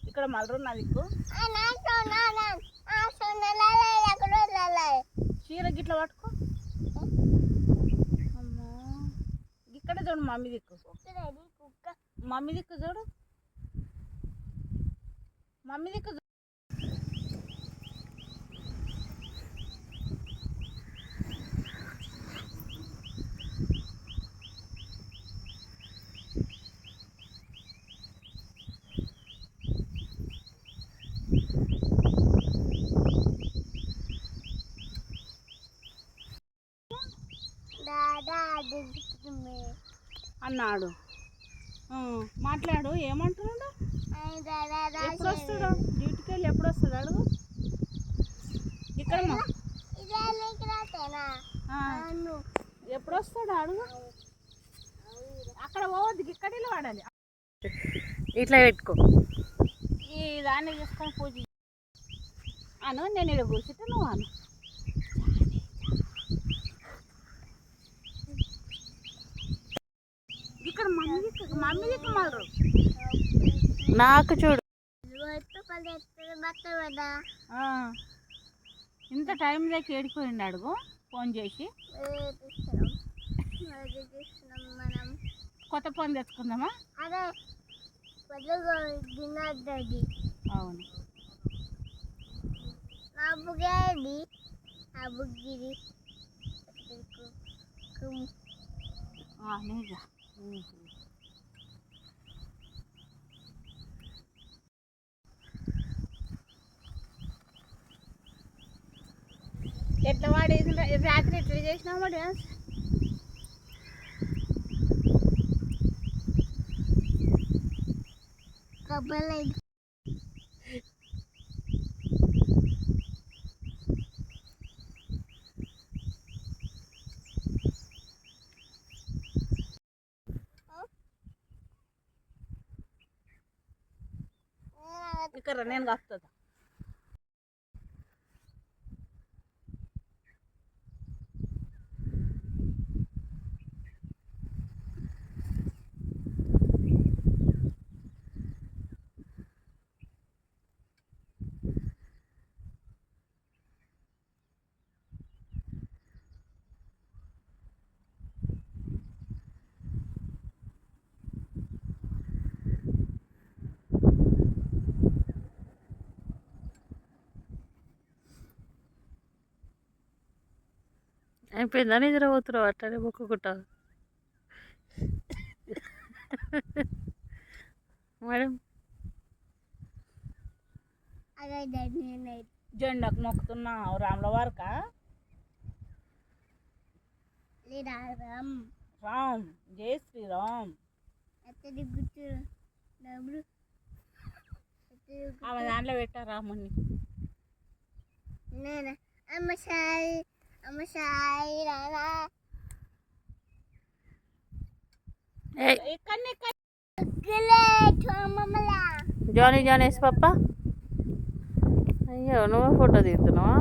ఇక్కడ మలరున్న దిక్కు చీర గిట్ల పట్టుకో. అమ్మా ఇక్కడ చూడు మమ్మీ దిక్కు, మమ్మీ దిక్కు చూడు, మమ్మీ దిక్కు. అన్నాడు. మాట్లాడు, ఏమంటున్నాడు? ఎప్పుడు వస్తాడు డ్యూటీకి వెళ్ళి? ఎప్పుడు వస్తాడు అడుగు. ఇక్కడ ఎప్పుడు వస్తాడు అడుగు. అక్కడ పోవద్దు, ఇక్కడ వాడాలి. ఇట్లా పెట్టుకో, ఈ దాన్ని చేసుకొని పూజ అను. నేను ఇక్కడ కూర్చుంటే నువ్వు అను. ఇక్కడ మమ్మీ దిక్కు మలరు నాకు చూడు. ఇంత టైం దాకా ఏడిపోయిండు అడుగు ఫోన్ చేసి. కొత్త ఫోన్ తెచ్చుకుందామా? అవును. నీగా ఎట్లా వాడేసి రాత్రి ఎట్లా చేసినావు డ్యాన్స్? కబ్బలేదు. ఇక్కడ నేను కాస్తా. అయిపోయిందా? నిద్ర పోతున్నావు అట్టనే మొక్కుకుంటా మేడం. జెండాకు మొక్కుతున్నావు రాముల వారక? రామ్, జై శ్రీరామ్. ఆమె దాంట్లో పెట్టా రాముని. జానీ జానేసి పప్ప. అయ్యో నువ్వు ఫోటో తీస్తున్నావా?